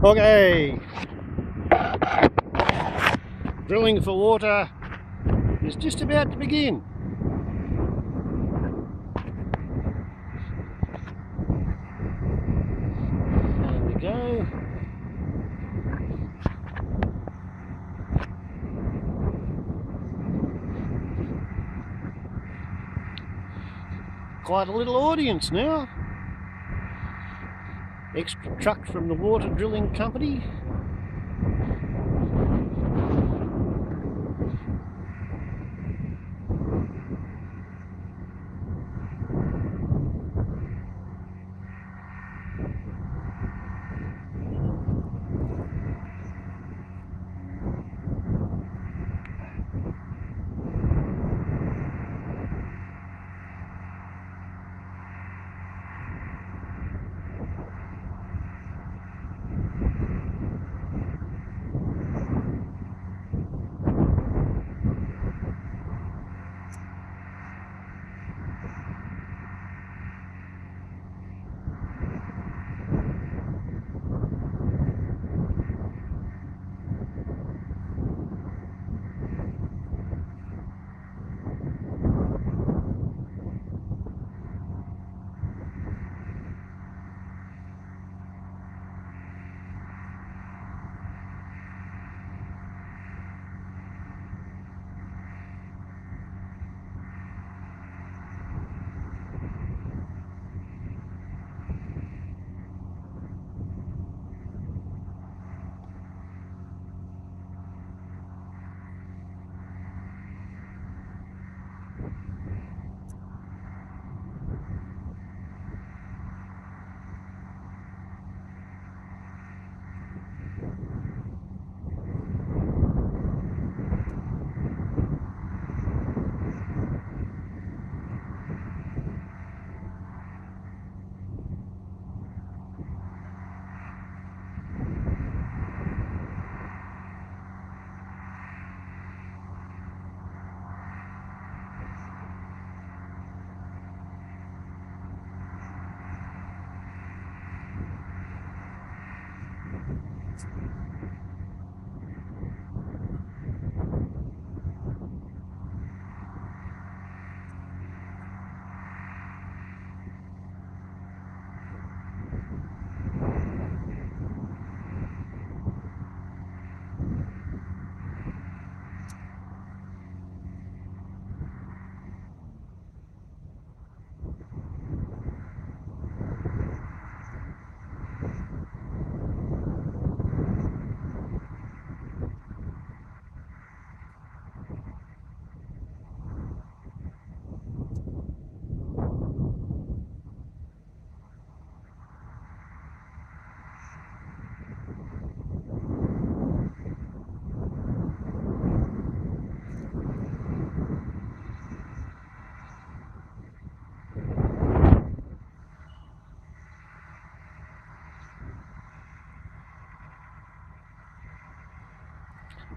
Okay, drilling for water is just about to begin. There we go. Quite a little audience now. Extra truck from the water drilling company.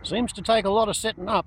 Seems to take a lot of setting up.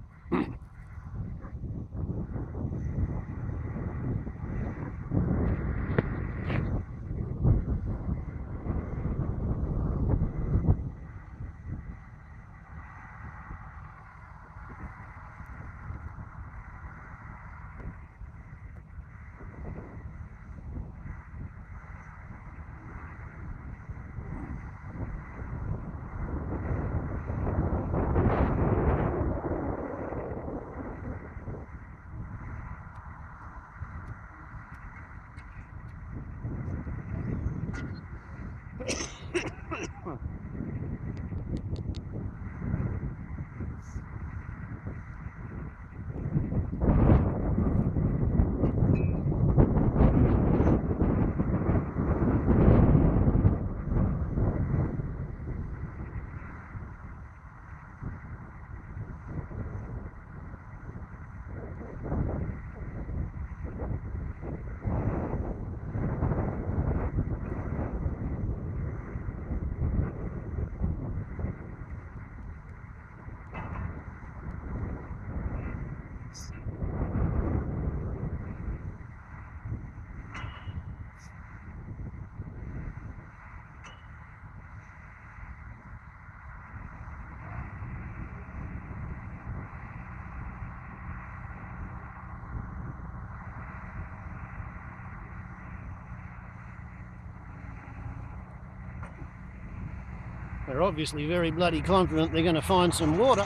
They're obviously very bloody confident they're going to find some water.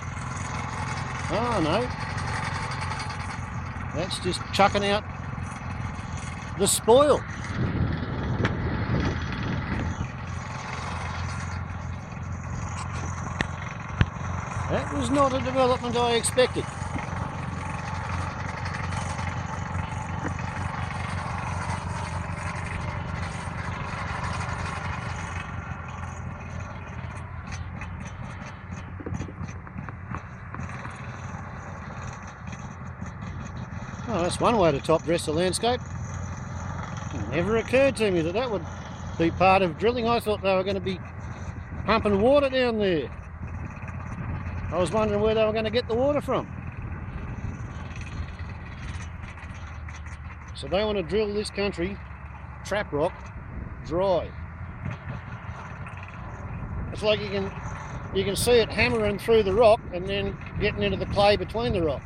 Oh no, that's just chucking out the spoil. That was not a development I expected. Oh, that's one way to top dress the landscape. It never occurred to me that that would be part of drilling. I thought they were going to be pumping water down there. I was wondering where they were going to get the water from. So they want to drill this country, trap rock, dry. It's like you can see it hammering through the rock and then getting into the clay between the rock.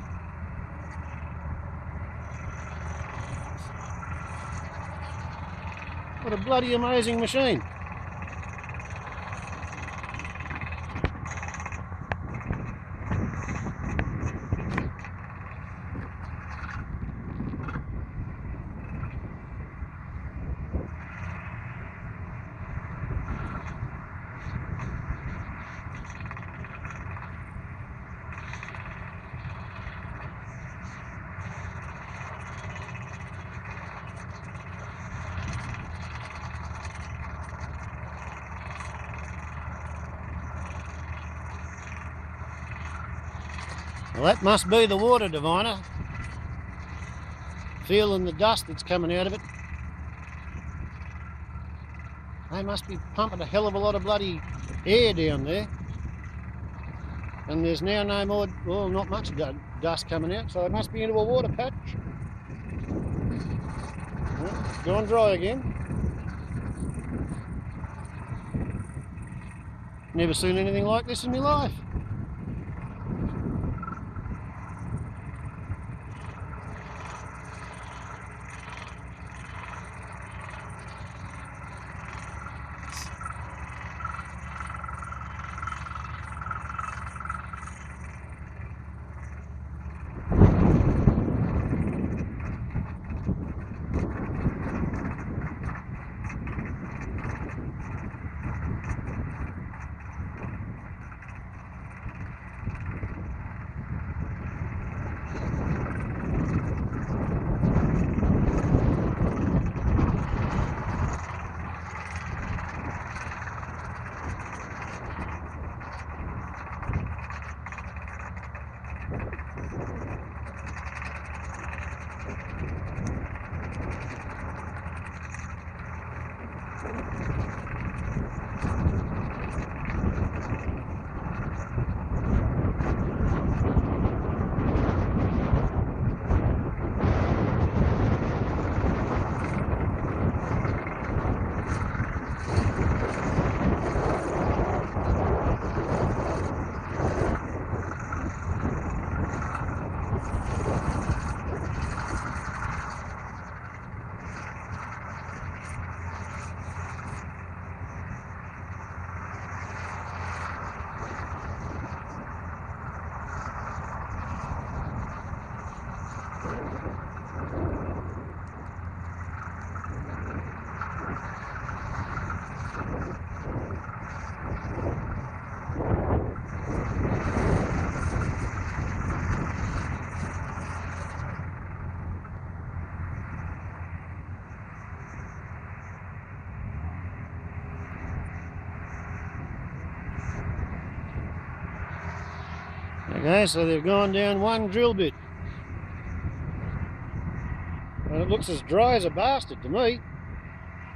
What a bloody amazing machine. Well, that must be the water diviner. Feeling the dust that's coming out of it. They must be pumping a hell of a lot of bloody air down there. And there's now no more, well, not much dust coming out, so it must be into a water patch. Well, it's gone dry again. Never seen anything like this in my life. Okay, so they've gone down one drill bit. And it looks as dry as a bastard to me.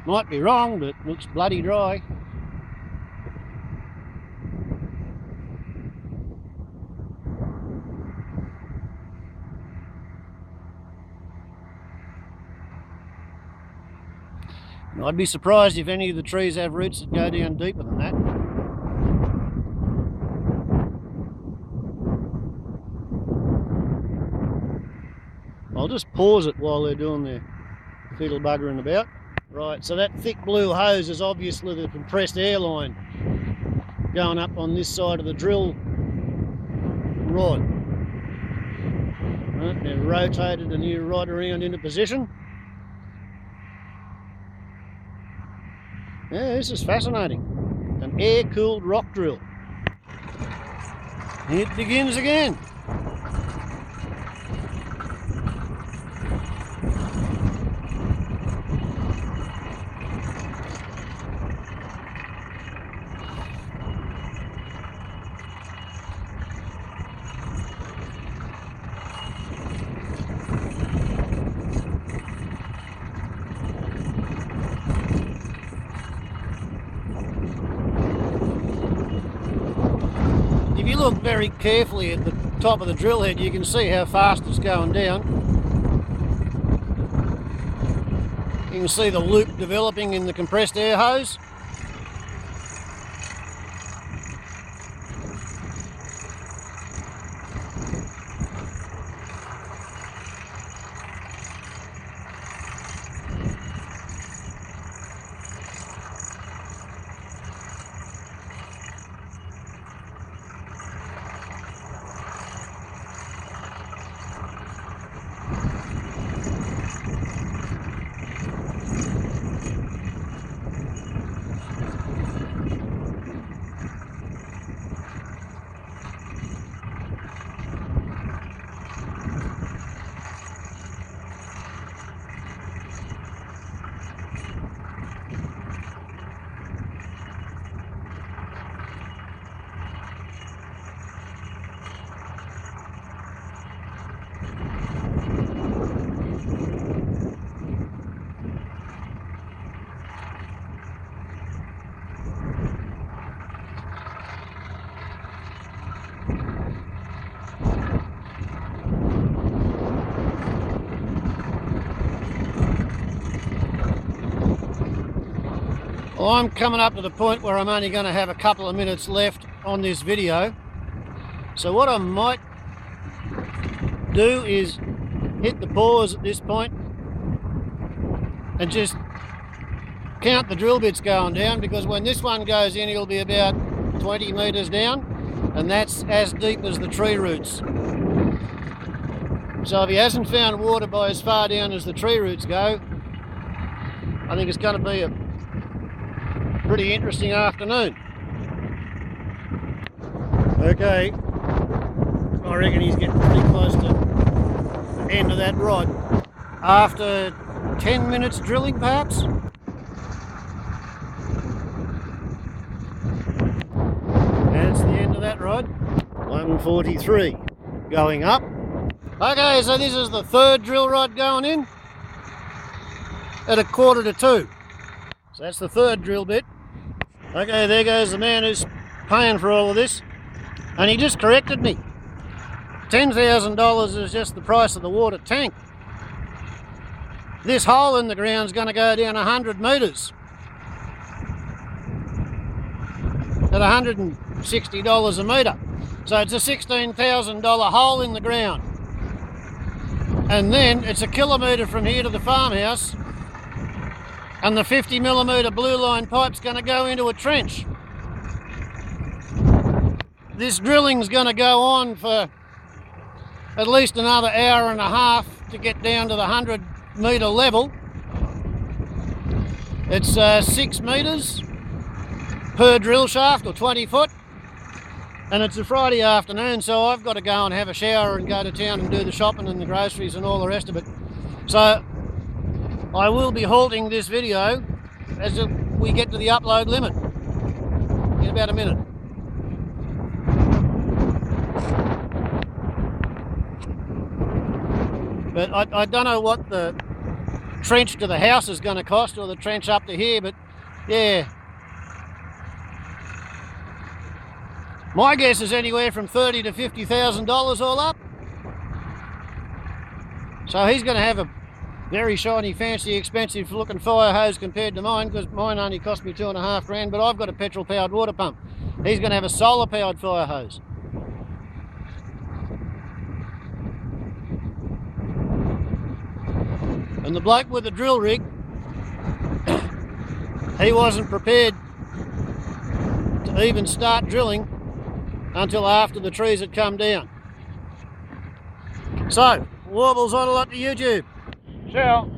Might be wrong, but it looks bloody dry. And I'd be surprised if any of the trees have roots that go down deeper than that. I'll just pause it while they're doing their fiddle buggering about. Right, so that thick blue hose is obviously the compressed air line going up on this side of the drill rod. Right, they've rotated the new rod around into position. Yeah, this is fascinating. An air-cooled rock drill. It begins again. If you look very carefully at the top of the drill head, you can see how fast it's going down. You can see the loop developing in the compressed air hose. Well, I'm coming up to the point where I'm only going to have a couple of minutes left on this video. So what I might do is hit the pause at this point and just count the drill bits going down, because when this one goes in, it'll be about 20 metres down, and that's as deep as the tree roots. So if he hasn't found water by as far down as the tree roots go, I think it's going to be a pretty interesting afternoon. Okay, I reckon he's getting pretty close to the end of that rod. After 10 minutes drilling, perhaps? That's the end of that rod. 143. Going up. Okay, so this is the third drill rod going in at 1:45. So that's the third drill bit. Okay, there goes the man who's paying for all of this. And he just corrected me. $10,000 is just the price of the water tank. This hole in the ground is going to go down 100 metres at $160 a metre. So it's a $16,000 hole in the ground. And then it's a kilometre from here to the farmhouse, and the 50mm blue line pipe's going to go into a trench. This drilling's going to go on for at least another hour and a half to get down to the 100-metre level. It's 6 metres per drill shaft, or 20 foot, and it's a Friday afternoon, so I've got to go and have a shower and go to town and do the shopping and the groceries and all the rest of it. So I will be halting this video as we get to the upload limit in about a minute. But I don't know what the trench to the house is going to cost, or the trench up to here, but yeah. My guess is anywhere from $30,000 to $50,000 all up. So he's going to have a very shiny, fancy, expensive looking fire hose compared to mine, because mine only cost me $2.5 grand, but I've got a petrol powered water pump. He's going to have a solar powered fire hose. And the bloke with the drill rig, he wasn't prepared to even start drilling until after the trees had come down. So, warbles on a lot to YouTube. Ciao.